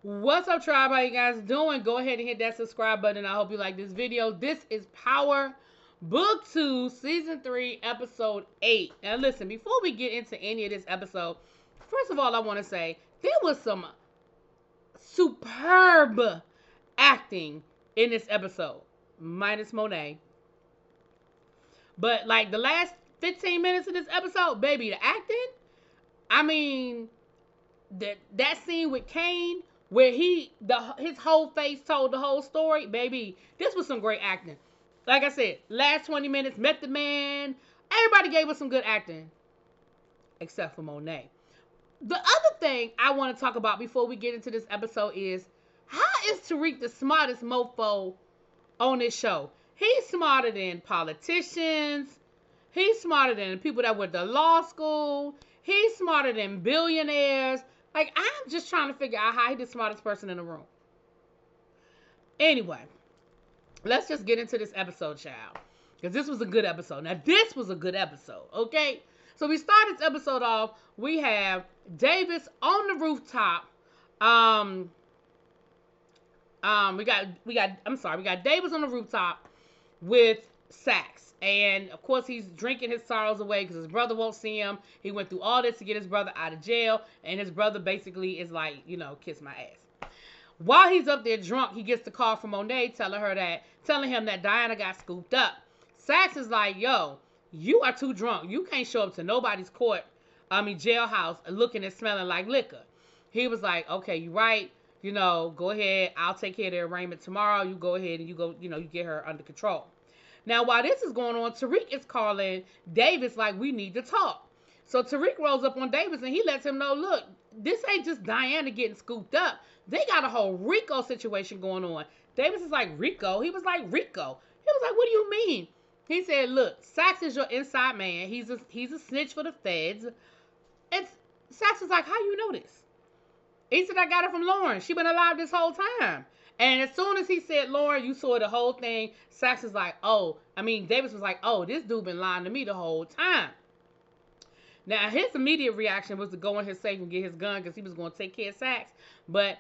What's up, tribe? How you guys doing? Go ahead and hit that subscribe button. I hope you like this video. This is Power Book 2, Season 3, Episode 8. Now listen, before we get into any of this episode, first of all, I want to say there was some superb acting in this episode, minus Monet. But like the last 15 minutes of this episode, baby, the acting, I mean, that scene with Kane where his whole face told the whole story, baby, this was some great acting. Like I said, last 20 minutes, Method Man, everybody gave us some good acting, except for Monet. The other thing I want to talk about before we get into this episode is, how is Tariq the smartest mofo on this show? He's smarter than politicians. He's smarter than people that went to law school. He's smarter than billionaires. Like, I'm just trying to figure out how he's the smartest person in the room. Anyway, let's just get into this episode, child. Because this was a good episode. Now, this was a good episode, okay? So we start this episode off. We have Davis on the rooftop. We got Davis on the rooftop with Sax. And, of course, he's drinking his sorrows away because his brother won't see him. He went through all this to get his brother out of jail. And his brother basically is like, kiss my ass. While he's up there drunk, he gets the call from Monet telling him that Diana got scooped up. Sax is like, yo, you are too drunk. You can't show up to nobody's jailhouse looking and smelling like liquor. He was like, okay, you right. Go ahead. I'll take care of the arraignment tomorrow. You go ahead and you get her under control. Now, while this is going on, Tariq is calling Davis like, we need to talk. So Tariq rolls up on Davis and he lets him know, look, this ain't just Diana getting scooped up. They got a whole Rico situation going on. Davis is like, Rico? He was like, Rico. He was like, what do you mean? He said, look, Sax is your inside man. He's a snitch for the feds. And Sax is like, how you know this? He said, I got it from Lauren. She been alive this whole time. And as soon as he said, Lauren, you saw the whole thing, Sax is like, Davis was like, this dude been lying to me the whole time. Now, his immediate reaction was to go in his safe and get his gun because he was going to take care of Sax. But,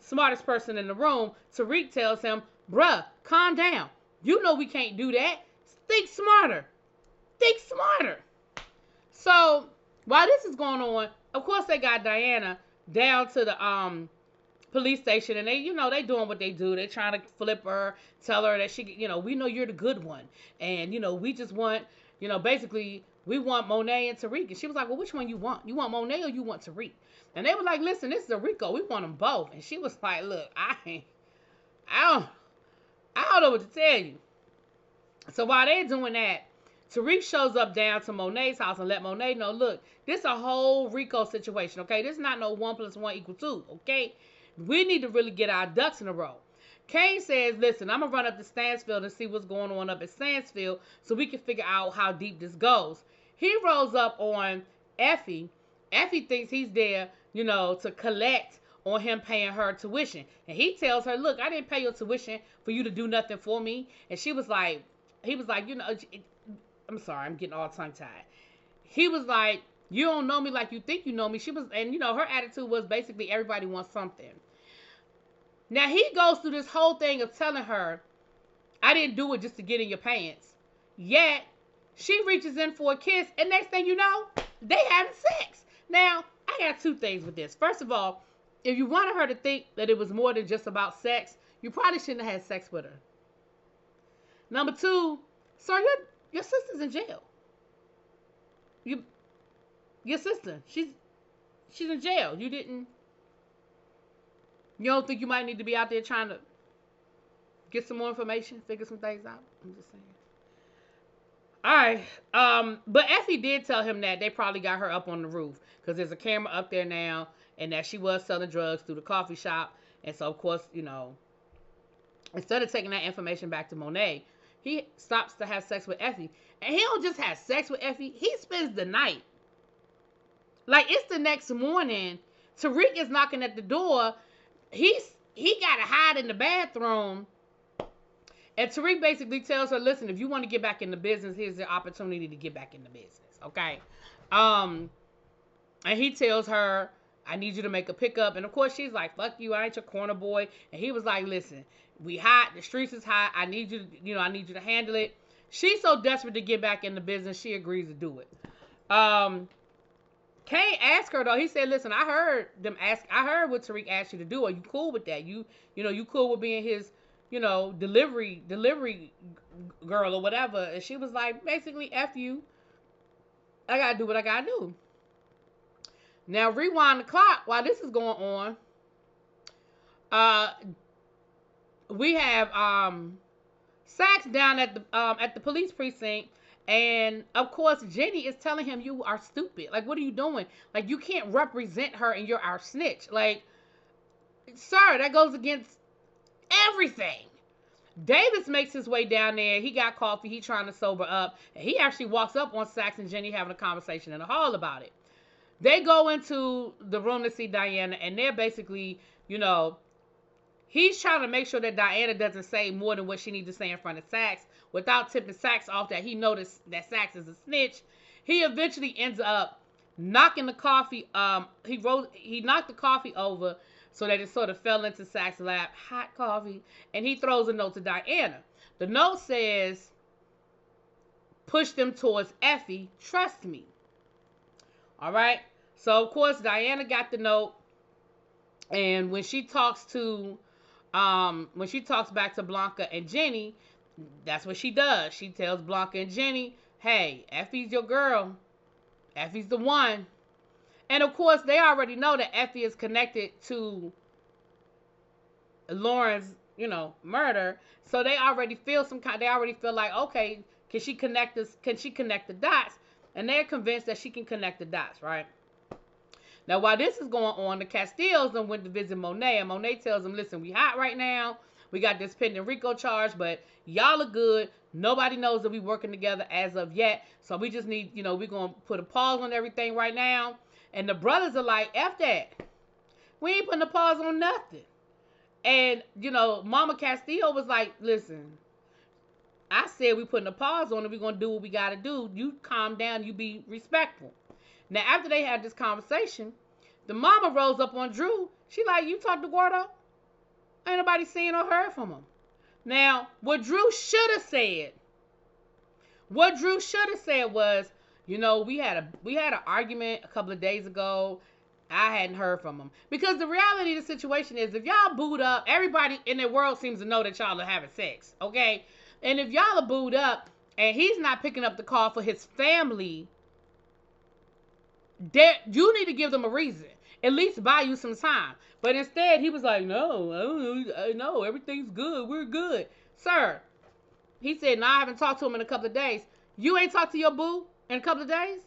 smartest person in the room, Tariq tells him, bruh, calm down. You know we can't do that. Think smarter. Think smarter. So, while this is going on, of course they got Diana down to the police station, and they doing what they do. They trying to flip her, tell her that she, we know you're the good one, and we just want, basically we want Monet and Tariq. And she was like, well, which one you want? You want Monet or you want Tariq? And they were like, listen, this is a Rico. We want them both. And she was like, look, I don't know what to tell you. So while they're doing that, Tariq shows up down to Monet's house and let Monet know, look, this is a whole Rico situation, okay? This is not no 1 + 1 = 2, okay? We need to really get our ducks in a row. Kane says, listen, I'm going to run up to Stansfield and see what's going on up at Stansfield so we can figure out how deep this goes. He rolls up on Effie. Effie thinks he's there, to collect on him paying her tuition. And he tells her, look, I didn't pay your tuition for you to do nothing for me. And he was like, I'm sorry, I'm getting all tongue-tied. He was like, you don't know me like you think you know me. Her attitude was basically everybody wants something. Now, he goes through this whole thing of telling her, I didn't do it just to get in your pants. Yet, she reaches in for a kiss, and next thing you know, they having sex. Now, I got two things with this. First of all, if you wanted her to think that it was more than just about sex, you probably shouldn't have had sex with her. Number two, sir, your sister's in jail. Your sister, she's in jail. You don't think you might need to be out there trying to get some more information, figure some things out? I'm just saying. All right. But Effie did tell him that they probably got her up on the roof because there's a camera up there now, and that she was selling drugs through the coffee shop. And so, of course, instead of taking that information back to Monet, he stops to have sex with Effie. And he don't just have sex with Effie. He spends the night. Like, it's the next morning. Tariq is knocking at the door. He got to hide in the bathroom. And Tariq basically tells her, listen, if you want to get back in the business, here's the opportunity to get back in the business. Okay? And he tells her, I need you to make a pickup. And of course, she's like, fuck you, I ain't your corner boy. And he was like, listen, we hot, the streets is hot. I need you to, I need you to handle it. She's so desperate to get back in the business, she agrees to do it. Kane asked her though. He said, listen, I heard what Tariq asked you to do. Are you cool with that? You cool with being his, delivery girl or whatever. And she was like, basically, F you. I gotta do what I gotta do. Now rewind the clock while this is going on. We have Sax down at the police precinct, and of course Jenny is telling him, you are stupid. Like, what are you doing? Like, you can't represent her and you're our snitch. Like, sir, that goes against everything. Davis makes his way down there. He got coffee. He trying to sober up. And he actually walks up on Sax and Jenny having a conversation in the hall about it. They go into the room to see Diana, and they're basically, he's trying to make sure that Diana doesn't say more than what she needs to say in front of Sax without tipping Sax off that he noticed that Sax is a snitch. He eventually ends up knocking the coffee. He knocked the coffee over so that it sort of fell into Sax's lap. Hot coffee. And he throws a note to Diana. The note says, push them towards Effie. Trust me. All right. So, of course, Diana got the note. And when she talks back to Blanca and Jenny, that's what she does. She tells Blanca and Jenny, hey, Effie's your girl. Effie's the one. And of course, they already know that Effie is connected to Lauren's, murder. So they already feel like, okay, can she connect the dots? And they're convinced that she can connect the dots, right? Now, while this is going on, the Castillos then went to visit Monet, and Monet tells them, listen, we hot right now. We got this pending RICO charge, but y'all are good. Nobody knows that we working together as of yet. So we just need, we're going to put a pause on everything right now. And the brothers are like, F that. We ain't putting a pause on nothing. And, Mama Castillo was like, listen, I said we putting a pause on it. We're going to do what we got to do. You calm down. You be respectful. Now, after they had this conversation, the mama rose up on Drew. She like, you talked to Gordo? Ain't nobody seen or heard from him. Now, what Drew should have said was, we had an argument a couple of days ago. I hadn't heard from him. Because the reality of the situation is, if y'all booed up, everybody in the world seems to know that y'all are having sex, okay? And if y'all are booed up and he's not picking up the call for his family, you need to give them a reason. At least buy you some time. But instead, he was like, no, everything's good. We're good. Sir, he said, no, I haven't talked to him in a couple of days. You ain't talked to your boo in a couple of days?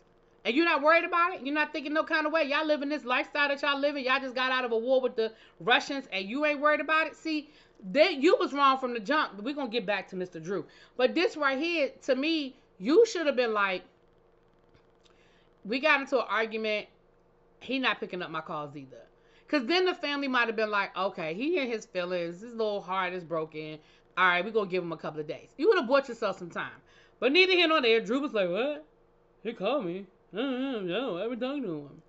And you're not worried about it? You're not thinking no kind of way? Y'all living this lifestyle that y'all living. Y'all just got out of a war with the Russians and you ain't worried about it? See, you was wrong from the jump. We're going to get back to Mr. Drew. But this right here, to me, you should have been like, we got into an argument. He not picking up my calls either. Because then the family might have been like, okay, he in his feelings. His little heart is broken. All right, we're going to give him a couple of days. You would have bought yourself some time. But neither here nor there. Drew was like, what? He called me. No, I haven't talked to him.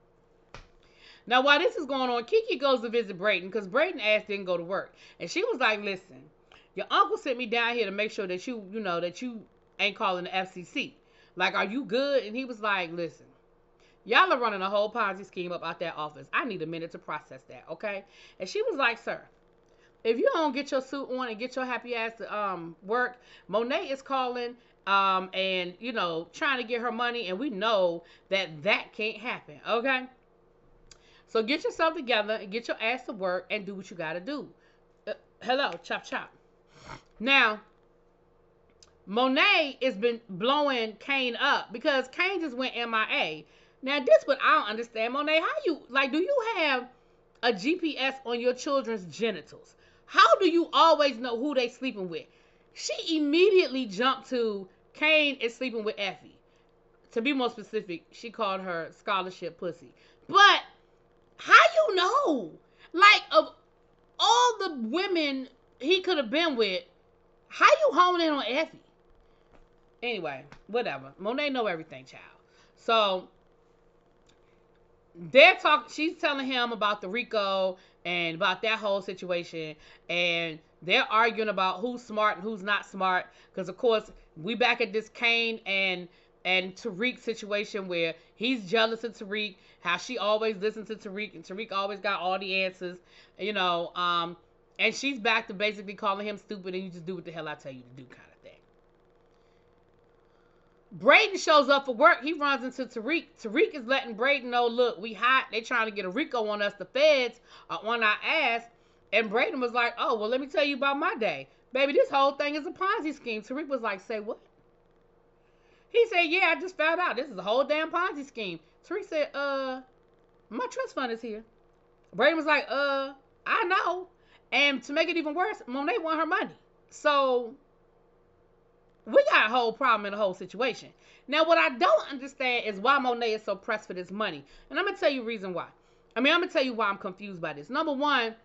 Now, while this is going on, Kiki goes to visit Brayden because Brayden's ass didn't go to work. And she was like, listen, your uncle sent me down here to make sure that that you ain't calling the FCC. Like, are you good? And he was like, listen, y'all are running a whole Ponzi scheme up out that office. I need a minute to process that, okay? And she was like, sir, if you don't get your suit on and get your happy ass to work, Monet is calling and, trying to get her money, and we know that can't happen, okay? So get yourself together and get your ass to work and do what you got to do. Hello, chop chop. Now, Monet has been blowing Kane up because Kane just went MIA. Now, this what I don't understand, Monet. Do you have a GPS on your children's genitals? How do you always know who they sleeping with? She immediately jumped to Kane is sleeping with Effie. To be more specific, she called her scholarship pussy. But how you know? Like, of all the women he could have been with, how you honing in on Effie? Anyway, whatever. Monet know everything, child. So She's telling him about the Rico and about that whole situation, and they're arguing about who's smart and who's not smart, because of course we back at this Kane and Tariq situation where he's jealous of Tariq, how she always listens to Tariq and Tariq always got all the answers, you know, and she's back to basically calling him stupid and you just do what the hell I tell you to do kind of thing. Braden shows up for work. He runs into Tariq. Tariq is letting Braden know, look, we hot. They trying to get a Rico on us. The feds are on our ass. And Braden was like, oh, well, let me tell you about my day. Baby, this whole thing is a Ponzi scheme. Tariq was like, say what? He said, yeah, I just found out. This is a whole damn Ponzi scheme. Tariq said, my trust fund is here. Braden was like, I know. And to make it even worse, Monet won her money. So we got a whole problem in the whole situation. Now, what I don't understand is why Monet is so pressed for this money. And I'm going to tell you the reason why. I'm going to tell you why I'm confused by this. Number one,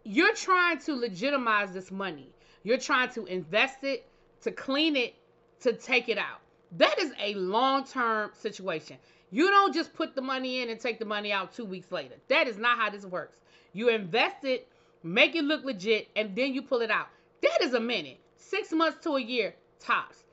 you're trying to legitimize this money. You're trying to invest it, to clean it, to take it out. That is a long-term situation. You don't just put the money in and take the money out 2 weeks later. That is not how this works. You invest it, make it look legit, and then you pull it out. That is a minute. 6 months to a year, tops.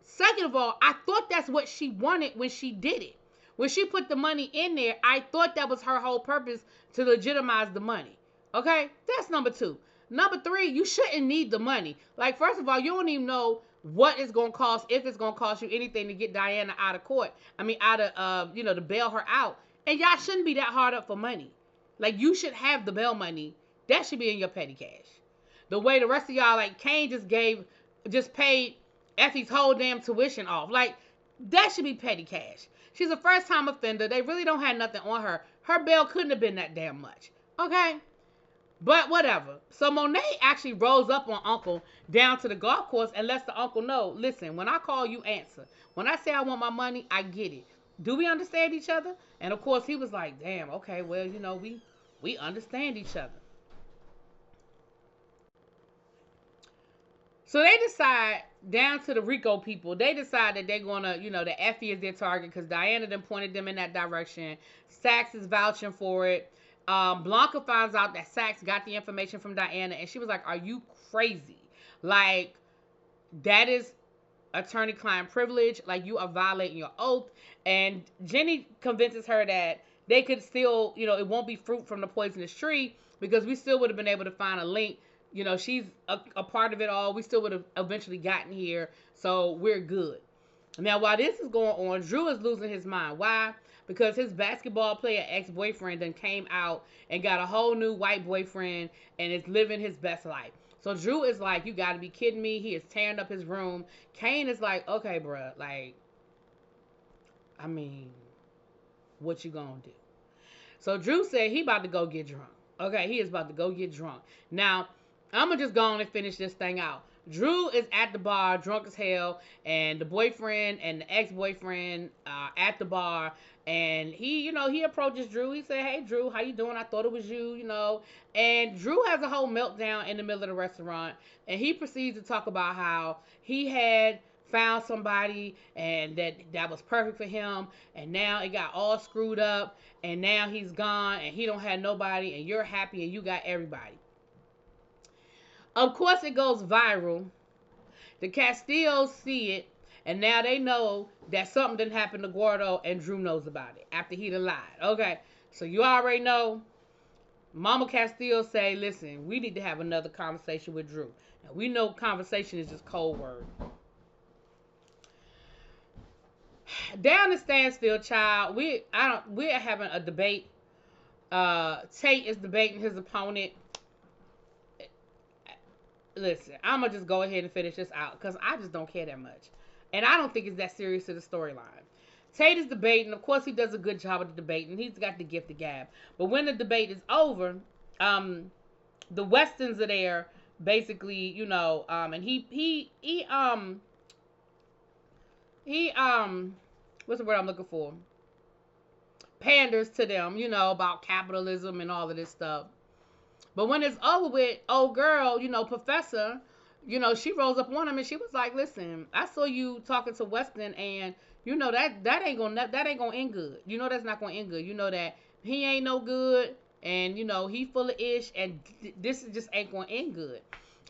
Second of all, I thought that's what she wanted when she did it. When she put the money in there, I thought that was her whole purpose, to legitimize the money. Okay? That's number two. Number three, you shouldn't need the money. Like, first of all, you don't even know what it's going to cost, if it's going to cost you anything to get Diana out of court. I mean, out of, to bail her out. And y'all shouldn't be that hard up for money. Like, you should have the bail money. That should be in your petty cash. The way the rest of y'all, like, Kane just paid Effie's whole damn tuition off. Like, that should be petty cash. She's a first-time offender. They really don't have nothing on her. Her bail couldn't have been that damn much. Okay? But whatever. So Monet actually rolls up on Uncle down to the golf course and lets the uncle know, listen, when I call, you answer. When I say I want my money, I get it. Do we understand each other? And of course he was like, damn, okay, well, we understand each other. So they decide, down to the Rico people, they decide that they're going to, the Effie is their target because Diana then pointed them in that direction. Saxe is vouching for it. Blanca finds out that Saxe got the information from Diana, and she was like, are you crazy? Like, that is attorney-client privilege. Like, you are violating your oath. And Jenny convinces her that they could still, it won't be fruit from the poisonous tree because we still would have been able to find a link. She's a part of it all. We still would have eventually gotten here, so we're good. Now, while this is going on, Drew is losing his mind. Why? Because his basketball player ex-boyfriend then came out and got a whole new white boyfriend and is living his best life. So Drew is like, you got to be kidding me. He is tearing up his room. Kane is like, okay, bruh, like, I mean, what you gonna do? So Drew said he about to go get drunk. Okay, he is about to go get drunk. Now, I'm going to just go on and finish this thing out. Drew is at the bar, drunk as hell, and the boyfriend and the ex-boyfriend are at the bar, and he approaches Drew. He said, hey, Drew, how you doing? I thought it was you, And Drew has a whole meltdown in the middle of the restaurant, and he proceeds to talk about how he had found somebody and that was perfect for him, and now it got all screwed up, and now he's gone, and he don't have nobody, and you're happy, and you got everybody. Of course, it goes viral. The Castillos see it, and now they know that something didn't happen to Gordo, and Drew knows about it after he done lied. Okay, so you already know. Mama Castillo say, listen, we need to have another conversation with Drew. Now, we know conversation is just cold word. Down the standstill, child. We're having a debate. Tate is debating his opponent. Listen, I'm going to just go ahead and finish this out because I just don't care that much. And I don't think it's that serious to the storyline. Tate is debating. Of course, he does a good job of the debating. He's got the gift of gab. But when the debate is over, the Westons are there, basically, and he what's the word I'm looking for? Panders to them, about capitalism and all of this stuff. But when it's over with, old girl, Professor, she rose up on him and she was like, "Listen, I saw you talking to Weston, and that ain't gonna end good. That's not gonna end good. You know that he ain't no good, and he full of ish, and this just ain't gonna end good."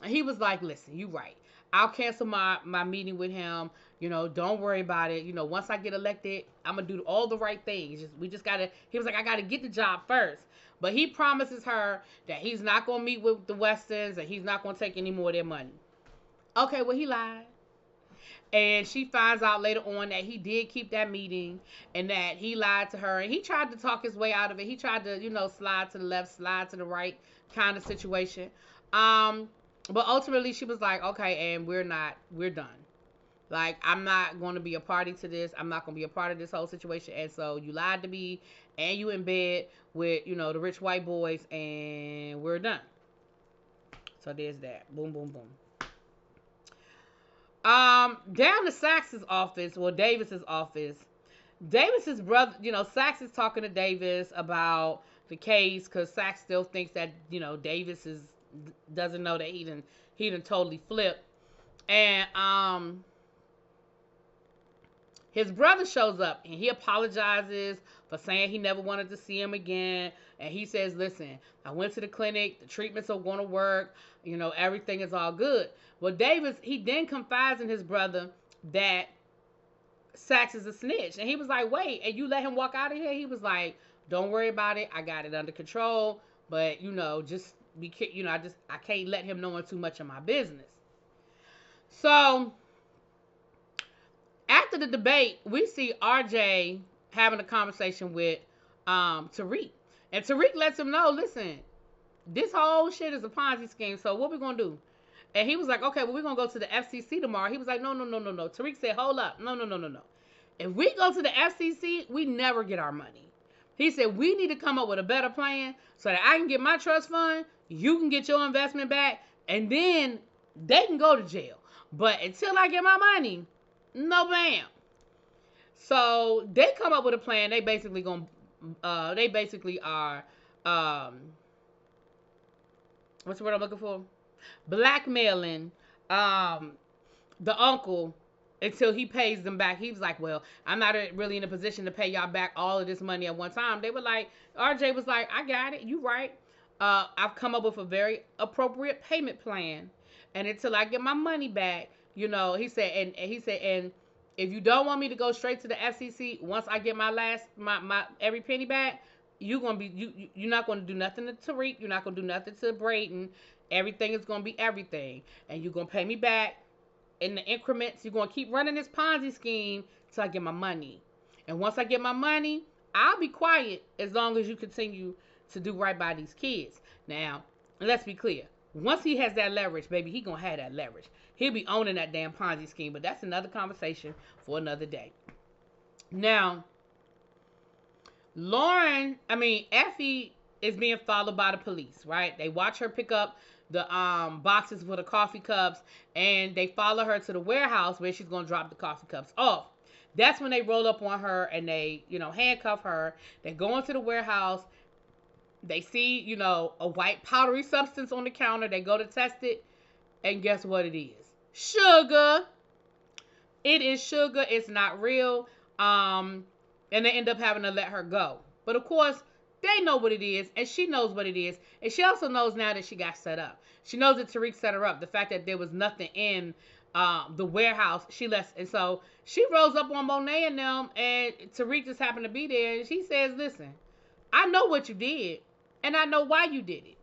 And he was like, "Listen, you right. I'll cancel my meeting with him. Don't worry about it. Once I get elected, I'm gonna do all the right things. We just gotta." He was like, "I gotta get the job first." But he promises her that he's not gonna meet with the Westons and he's not gonna take any more of their money. Okay, well, he lied. And she finds out later on that he did keep that meeting and that he lied to her. And he tried to talk his way out of it. He tried to, slide to the left, slide to the right kind of situation. But ultimately she was like, okay, and we're done. Like, I'm not going to be a party to this. I'm not going to be a part of this whole situation. And so you lied to me and you in bed with, the rich white boys, and we're done. So there's that. Boom, boom, boom. Down to Sax's office, or Davis's office. Davis's brother, Sax is talking to Davis about the case because Sax still thinks that, Davis doesn't know that he done totally flipped. And his brother shows up and he apologizes for saying he never wanted to see him again. And he says, "Listen, I went to the clinic. The treatments are going to work. Everything is all good." Well, Davis, he then confides in his brother that Sax is a snitch. And he was like, "Wait, and you let him walk out of here?" He was like, "Don't worry about it. I got it under control. But, just be, I can't let him know too much of my business." So after the debate, we see RJ having a conversation with Tariq. And Tariq lets him know, "Listen, this whole shit is a Ponzi scheme, so what we gonna do?" And he was like, "Okay, well, we're gonna go to the FCC tomorrow." He was like, No. Tariq said, "Hold up. No. If we go to the FCC, we never get our money." He said, "We need to come up with a better plan so that I can get my trust fund, you can get your investment back, and then they can go to jail. But until I get my money, no bam." So they come up with a plan. They basically are what's the word I'm looking for? Blackmailing the uncle until he pays them back. He was like, "Well, I'm not really in a position to pay y'all back all of this money at one time." They were like, RJ was like, "I got it. You right. I've come up with a very appropriate payment plan. And until I get my money back, he said, and if you don't want me to go straight to the FCC, once I get my every penny back, you're not gonna do nothing to Tariq, you're not gonna do nothing to Brayden. Everything is gonna be everything, and you're gonna pay me back in the increments. You're gonna keep running this Ponzi scheme till I get my money. And once I get my money, I'll be quiet as long as you continue to do right by these kids." Now, let's be clear. Once he has that leverage, baby, he gonna have that leverage. He'll be owning that damn Ponzi scheme, but that's another conversation for another day. Now, Effie is being followed by the police, right? They watch her pick up the boxes for the coffee cups, and they follow her to the warehouse where she's gonna drop the coffee cups off. That's when they roll up on her and they, handcuff her. They go into the warehouse. They see, a white powdery substance on the counter. They go to test it, and guess what it is? Sugar. It is sugar. It's not real. And they end up having to let her go. But of course, they know what it is, and she knows what it is. And she also knows now that she got set up. She knows that Tariq set her up. The fact that there was nothing in the warehouse, she left. And so she rolls up on Monet and them, and Tariq just happened to be there. And she says, "Listen, I know what you did, and I know why you did it.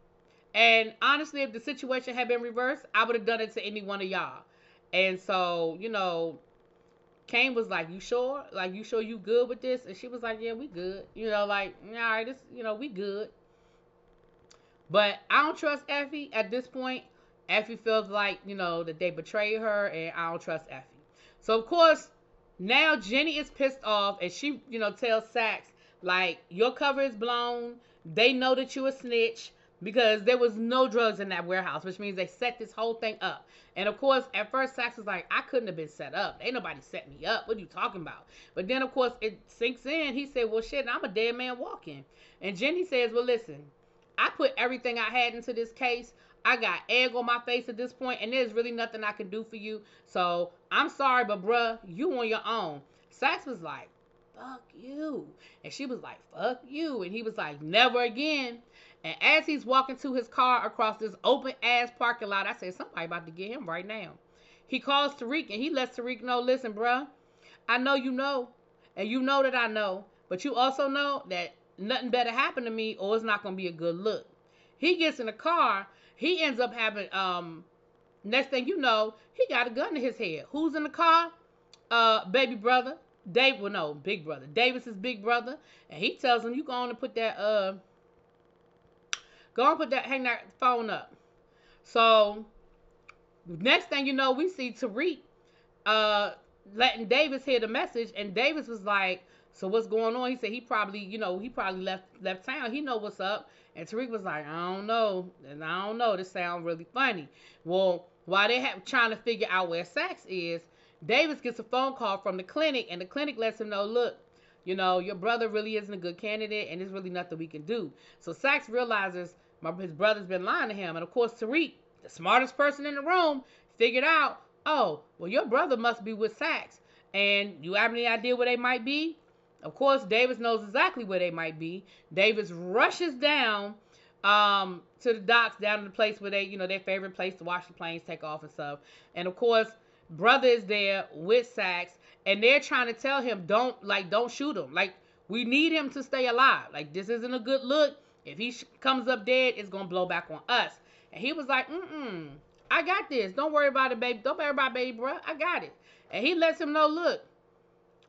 And honestly, if the situation had been reversed, I would have done it to any one of y'all." And so, Kane was like, "You sure? Like, you sure you good with this?" And she was like, "Yeah, we good. All right, this, we good." But I don't trust Effie at this point. Effie feels like, that they betrayed her, and I don't trust Effie. So, of course, now Jenny is pissed off, and she, tells Sax, like, "Your cover is blown. They know that you a snitch." Because there was no drugs in that warehouse, which means they set this whole thing up. And of course, at first, Sax was like, "I couldn't have been set up. Ain't nobody set me up. What are you talking about?" But then, of course, it sinks in. He said, "Well, shit, I'm a dead man walking." And Jenny says, "Well, listen, I put everything I had into this case. I got egg on my face at this point, and there's really nothing I can do for you. So I'm sorry, but bruh, you on your own. Sax was like, fuck you. And she was like, fuck you. And he was like, never again. And as he's walking to his car across this open ass parking lot, I said, somebody about to get him right now. He calls Tariq and he lets Tariq know, listen, bruh, I know you know, and you know that I know, but you also know that nothing better happen to me or it's not going to be a good look. He gets in the car. He ends up having, next thing you know, he got a gun to his head. Who's in the car? Baby brother. Dave, well, no, big brother. Davis's big brother. And he tells him, you go on and put that, hang that phone up. So, next thing you know, we see Tariq, letting Davis hear the message, and Davis was like, so what's going on? He said he probably left town. He know what's up. And Tariq was like, I don't know. And I don't know. This sounds really funny. Well, while they trying to figure out where Sax is, Davis gets a phone call from the clinic, and the clinic lets him know, look, your brother really isn't a good candidate, and there's really nothing we can do. So Sax realizes his brother's been lying to him. And of course, Tariq, the smartest person in the room, figured out, oh, well, your brother must be with Sax. And you have any idea where they might be? Of course, Davis knows exactly where they might be. Davis rushes down to the docks, down to the place where they, their favorite place to watch the planes take off and stuff. And of course, brother is there with Sax, and they're trying to tell him, don't shoot him. Like, we need him to stay alive. Like, this isn't a good look. If he comes up dead, it's going to blow back on us. And he was like, I got this. Don't worry about it, baby. Don't worry about it, baby, bro. I got it. And he lets him know, look,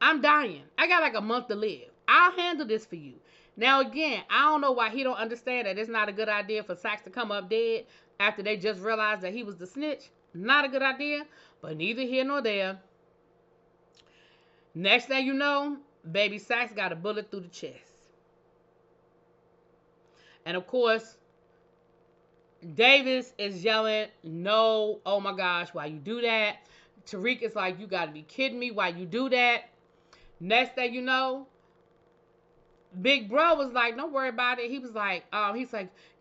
I'm dying. I got like a month to live. I'll handle this for you. Now, again, I don't know why he don't understand that it's not a good idea for Sax to come up dead after they just realized that he was the snitch. Not a good idea, but neither here nor there. Next thing you know, baby Sax got a bullet through the chest. And of course, Davis is yelling, no, oh my gosh, why you do that? Tariq is like, you gotta be kidding me, why you do that? Next thing you know, big bro was like, don't worry about it. He was like,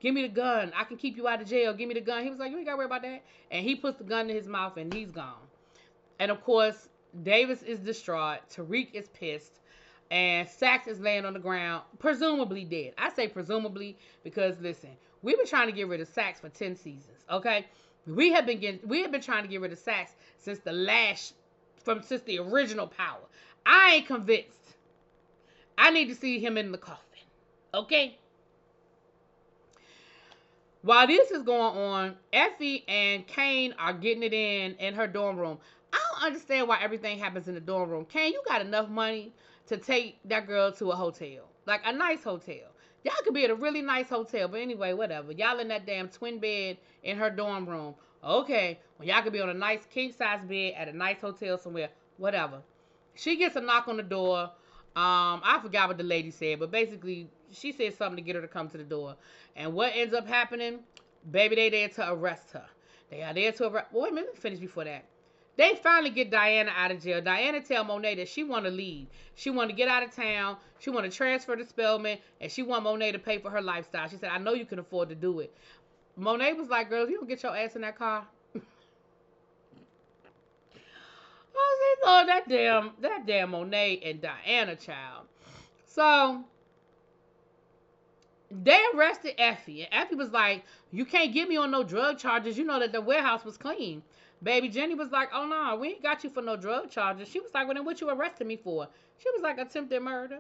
give me the gun. I can keep you out of jail. Give me the gun. He was like, you ain't gotta worry about that. And he puts the gun in his mouth and he's gone. And of course, Davis is distraught. Tariq is pissed. And Sax is laying on the ground, presumably dead. I say presumably because, listen, we've been trying to get rid of Sax for 10 seasons, okay? We have been trying to get rid of Sax since since the original Power. I ain't convinced. I need to see him in the coffin, okay? While this is going on, Effie and Kane are getting it in her dorm room. I don't understand why everything happens in the dorm room. Kane, you got enough money to take that girl to a hotel, like a nice hotel. Y'all could be at a really nice hotel, but anyway, whatever. Y'all in that damn twin bed in her dorm room. Okay, well, y'all could be on a nice king-size bed at a nice hotel somewhere, whatever. She gets a knock on the door. I forgot what the lady said, but basically, she said something to get her to come to the door. And what ends up happening? Baby, they there to arrest her. They are there to arrest... Well, wait a minute, let me finish before that. They finally get Diana out of jail. Diana tell Monet that she want to leave. She want to get out of town. She want to transfer to Spelman, and she want Monet to pay for her lifestyle. She said, I know you can afford to do it. Monet was like, girl, if you don't get your ass in that car. Oh, that damn Monet and Diana, child. So, they arrested Effie. And Effie was like, you can't get me on no drug charges. You know that the warehouse was clean. Baby Jenny was like, oh, no, we ain't got you for no drug charges. She was like, well, then what you arrested me for? She was like, attempted murder.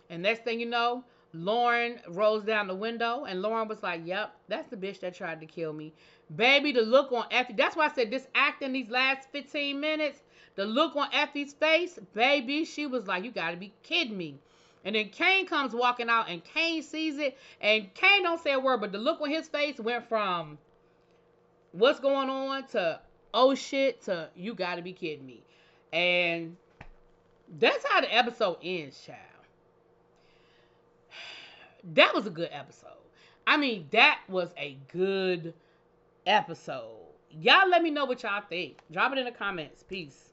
And next thing you know, Lauren rolls down the window. And Lauren was like, yep, that's the bitch that tried to kill me. Baby, the look on Effie. That's why I said this acting these last 15 minutes. The look on Effie's face, baby, she was like, you got to be kidding me. And then Kane comes walking out, and Kane sees it. And Kane don't say a word, but the look on his face went from what's going on to oh shit to you got to be kidding me. And that's how the episode ends, child. That was a good episode. I mean, that was a good episode. Y'all let me know what y'all think. Drop it in the comments. Peace.